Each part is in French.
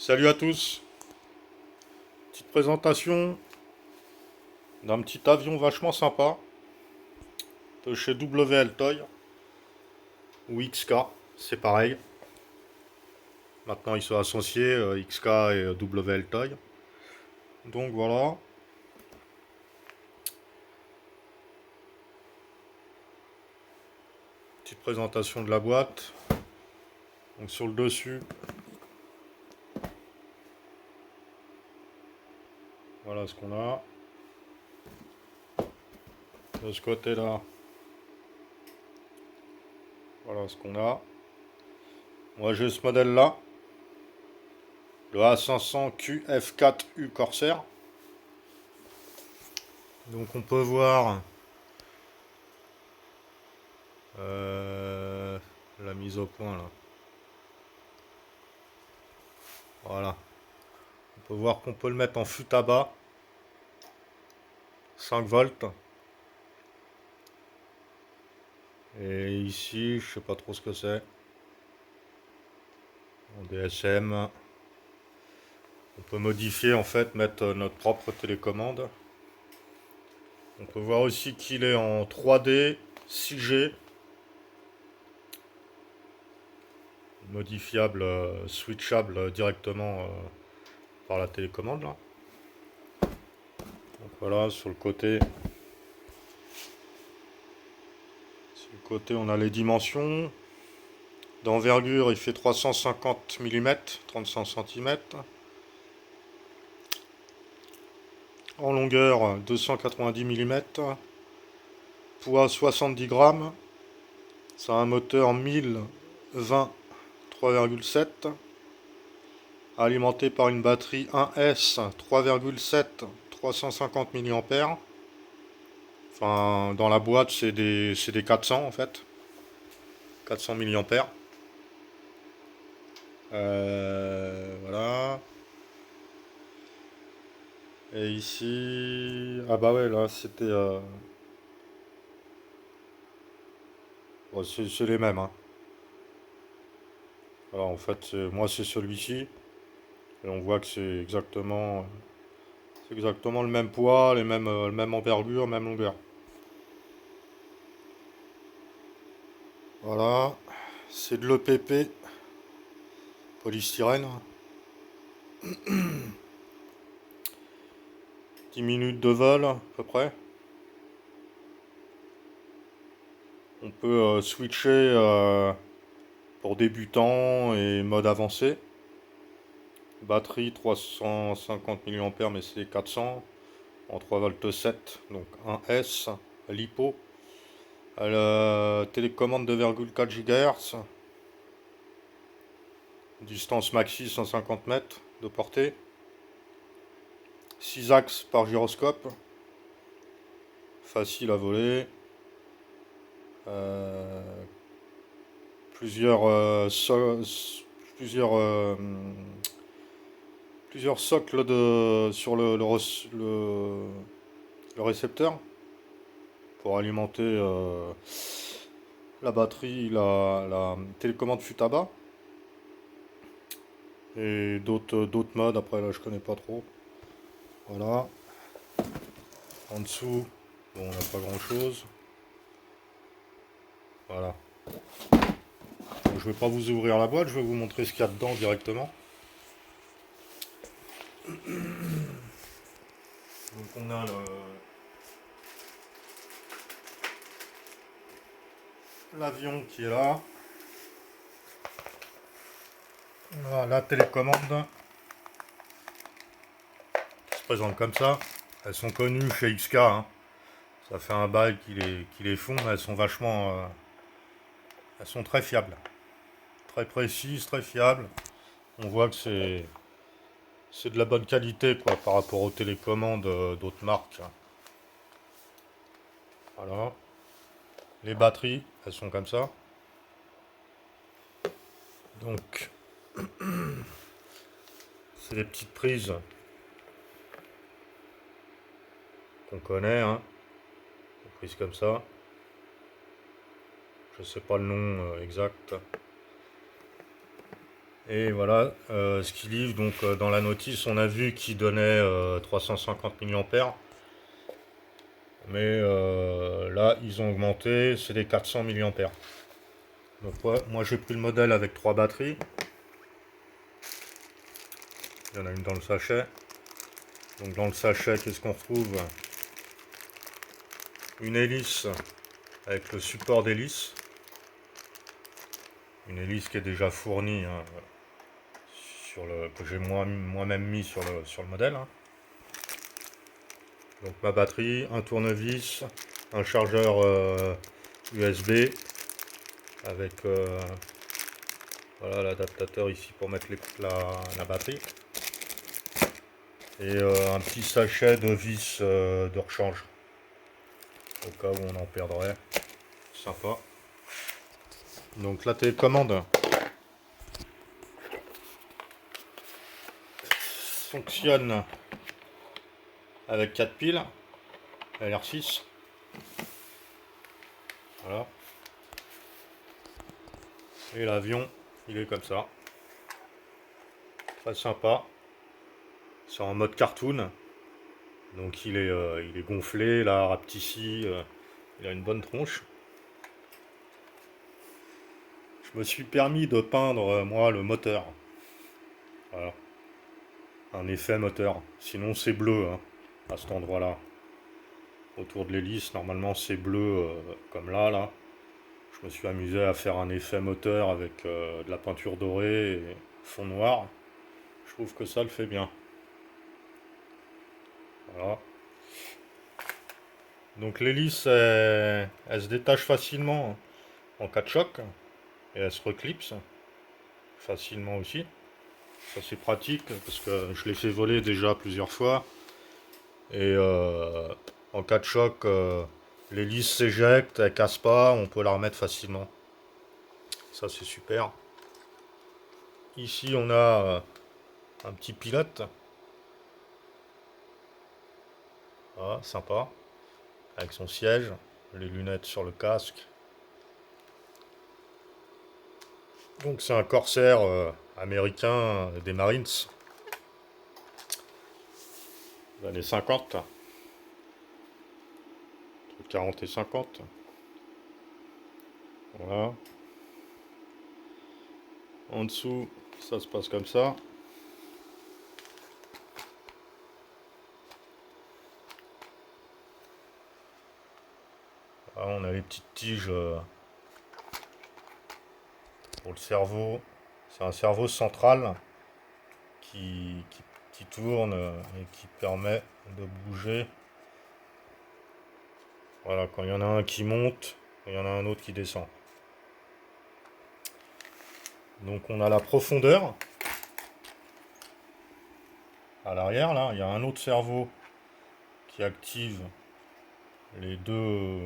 Salut à tous, petite présentation d'un petit avion vachement sympa de chez WL Toy ou XK, c'est pareil. Maintenant ils sont associés XK et WL Toy. Donc voilà, petite présentation de la boîte. Donc sur le dessus, voilà ce qu'on a. De ce côté-là, voilà ce qu'on a. Moi j'ai ce modèle-là, le A500 QF4U Corsair. Donc on peut voir la mise au point là. Voilà. On peut voir qu'on peut le mettre en fût à bas, 5 volts. Et ici, je sais pas trop ce que c'est. En DSM. On peut modifier en fait, mettre notre propre télécommande. On peut voir aussi qu'il est en 3D, 6G. Modifiable, switchable directement par la télécommande là. Donc voilà, sur le côté on a les dimensions. D'envergure, il fait 350 mm, 35 cm. En longueur, 290 mm. Poids, 70 grammes. Ça a un moteur 1020 3,7. Alimenté par une batterie 1S 3,7 350 mAh. Enfin, dans la boîte, c'est des 400 en fait. 400 mAh. Voilà. Et ici. Ah bah ouais, là, c'était. Bon, c'est les mêmes, hein. Voilà, en fait, moi, c'est celui-ci. Et on voit que c'est exactement le même poids, le même envergure, même longueur. Voilà. C'est de l'EPP, polystyrène. 10 minutes de vol, à peu près. On peut switcher pour débutants et mode avancé. Batterie 350 mAh, mais c'est 400 en 3,7 V, donc 1S, LiPo. Télécommande 2,4 GHz. Distance maxi 150 mètres de portée. 6 axes par gyroscope. Facile à voler. Euh, plusieurs, plusieurs, plusieurs socles sur le récepteur pour alimenter la batterie, la télécommande fut à bas. Et d'autres modes, après là je connais pas trop. Voilà. En dessous, bon, on n'a pas grand chose. Voilà. Donc, je vais pas vous ouvrir la boîte, je vais vous montrer ce qu'il y a dedans directement. Donc on a l'avion qui est là. Voilà, la télécommande se présente comme ça. Elles sont connues chez XK, hein. Ça fait un bail qu'ils les font, mais elles sont vachement. Elles sont très fiables. Très précises, très fiables. On voit que c'est de la bonne qualité quoi, par rapport aux télécommandes d'autres marques, hein. Voilà. Les batteries, elles sont comme ça. Donc, c'est des petites prises qu'on connaît, hein. Des prises comme ça. Je sais pas le nom exact. Et voilà ce qu'il livre. Donc dans la notice, on a vu qu'il donnait 350 mAh. Mais là, ils ont augmenté, c'est des 400 mAh. Donc ouais, moi j'ai pris le modèle avec 3 batteries. Il y en a une dans le sachet. Donc dans le sachet, qu'est-ce qu'on retrouve? Une hélice avec le support d'hélice. Une hélice qui est déjà fournie, hein, que j'ai moi-même mis sur le modèle, hein. Donc ma batterie, un tournevis, un chargeur USB avec voilà, l'adaptateur ici pour mettre la batterie. Et un petit sachet de vis de rechange au cas où on en perdrait. Sympa. Donc la télécommande fonctionne avec 4 piles LR6. Voilà. Et l'avion, il est comme ça. Très sympa. C'est en mode cartoon. Donc il est gonflé, là, rapetissi. Il a une bonne tronche. Je me suis permis de peindre, moi, le moteur. Voilà. Un effet moteur. Sinon, c'est bleu, hein, à cet endroit-là. Autour de l'hélice, normalement, c'est bleu, comme là. Je me suis amusé à faire un effet moteur avec de la peinture dorée et fond noir. Je trouve que ça le fait bien. Voilà. Donc l'hélice, elle se détache facilement en cas de choc. Et elle se reclipse facilement aussi. Ça c'est pratique parce que je l'ai fait voler déjà plusieurs fois. Et en cas de choc, l'hélice s'éjecte, elle casse pas, on peut la remettre facilement. Ça c'est super. Ici on a un petit pilote. Voilà, sympa. Avec son siège, les lunettes sur le casque. Donc c'est un corsaire américain des Marines. Des années 50. Entre 40 et 50. Voilà. En dessous, ça se passe comme ça. Là, on a les petites tiges pour le cerveau. C'est un cerveau central qui tourne et qui permet de bouger. Voilà, quand il y en a un qui monte, il y en a un autre qui descend. Donc on a la profondeur. À l'arrière, là, il y a un autre cerveau qui active les deux,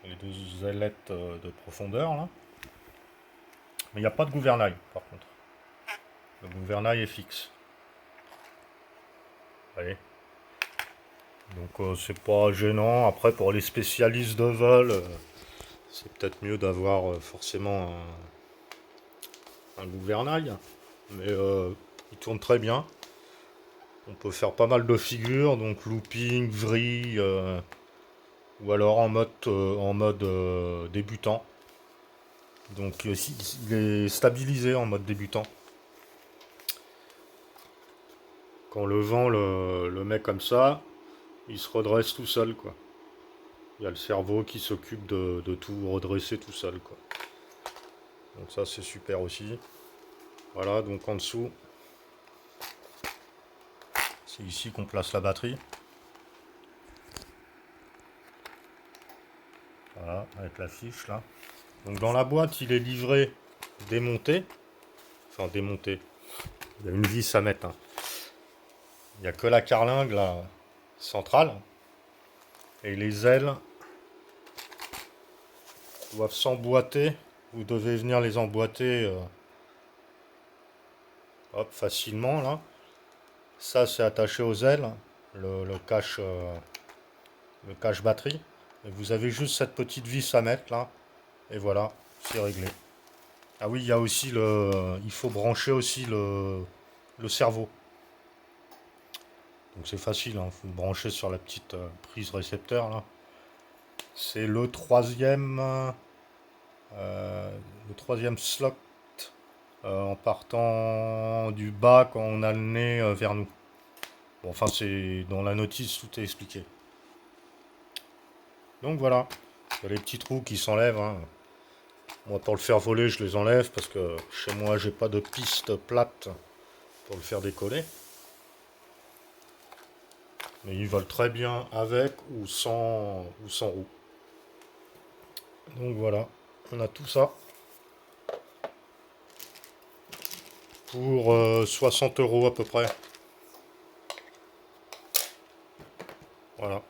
les deux ailettes de profondeur, là. Mais il n'y a pas de gouvernail, par contre. Le gouvernail est fixe. Allez. Donc c'est pas gênant. Après, pour les spécialistes de vol, c'est peut-être mieux d'avoir forcément un gouvernail. Mais il tourne très bien. On peut faire pas mal de figures, donc looping, vrille, ou alors en mode débutant. Donc il est stabilisé en mode débutant. Quand le vent le met comme ça, il se redresse tout seul, quoi. Il y a le cerveau qui s'occupe de tout redresser tout seul, quoi. Donc ça c'est super aussi. Voilà, donc en dessous, c'est ici qu'on place la batterie. Voilà, avec la fiche là. Donc dans la boîte, il est livré démonté. Enfin démonté. Il y a une vis à mettre, hein. Il n'y a que la carlingue là, centrale. Et les ailes doivent s'emboîter. Vous devez venir les emboîter hop, facilement là. Ça c'est attaché aux ailes, le cache batterie. Et vous avez juste cette petite vis à mettre là. Et voilà, c'est réglé. Ah oui, il y a aussi il faut brancher aussi le cerveau. Donc c'est facile, hein, faut le brancher sur la petite prise récepteur là. C'est le troisième slot en partant du bas quand on a le nez vers nous. Bon, enfin, c'est dans la notice, tout est expliqué. Donc voilà, il y a les petits trous qui s'enlèvent, hein. Moi, pour le faire voler, je les enlève parce que chez moi, j'ai pas de piste plate pour le faire décoller. Mais ils volent très bien avec ou sans roue. Donc voilà, on a tout ça pour 60 € à peu près. Voilà,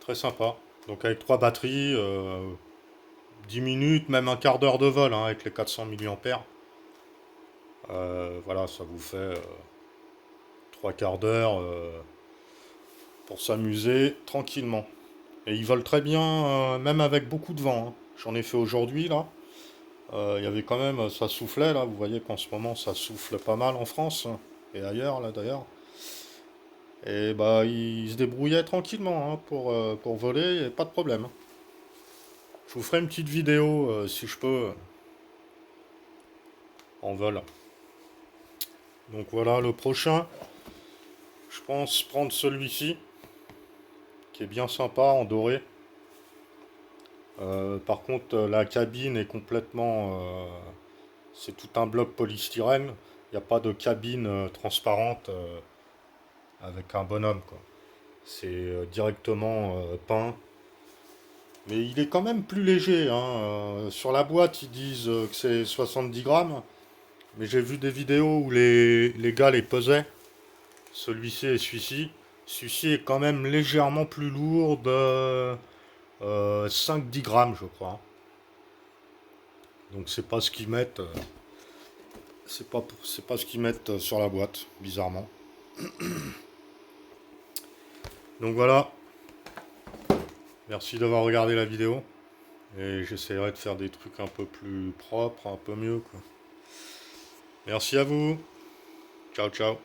très sympa. Donc avec trois batteries, 10 minutes, même un quart d'heure de vol hein, avec les 400 mAh. Voilà, ça vous fait trois quarts d'heure pour s'amuser tranquillement. Et ils volent très bien, même avec beaucoup de vent, hein. J'en ai fait aujourd'hui là. Il y avait quand même, ça soufflait là. Vous voyez qu'en ce moment ça souffle pas mal en France hein, et ailleurs là d'ailleurs. Et bah ils se débrouillaient tranquillement hein, pour voler, et pas de problème. Je vous ferai une petite vidéo si je peux en vol. Donc voilà le prochain. Je pense prendre celui-ci qui est bien sympa en doré. Par contre, la cabine est complètement. C'est tout un bloc polystyrène. Il n'y a pas de cabine transparente avec un bonhomme, quoi. C'est directement peint. Mais il est quand même plus léger, hein. Sur la boîte, ils disent que c'est 70 grammes. Mais j'ai vu des vidéos où les gars les pesaient. Celui-ci et celui-ci. Celui-ci est quand même légèrement plus lourd de 5-10 grammes, je crois. Donc c'est pas ce qu'ils mettent. C'est pas ce qu'ils mettent sur la boîte, bizarrement. Donc voilà, merci d'avoir regardé la vidéo. Et j'essaierai de faire des trucs un peu plus propres, un peu mieux, quoi. Merci à vous. Ciao, ciao.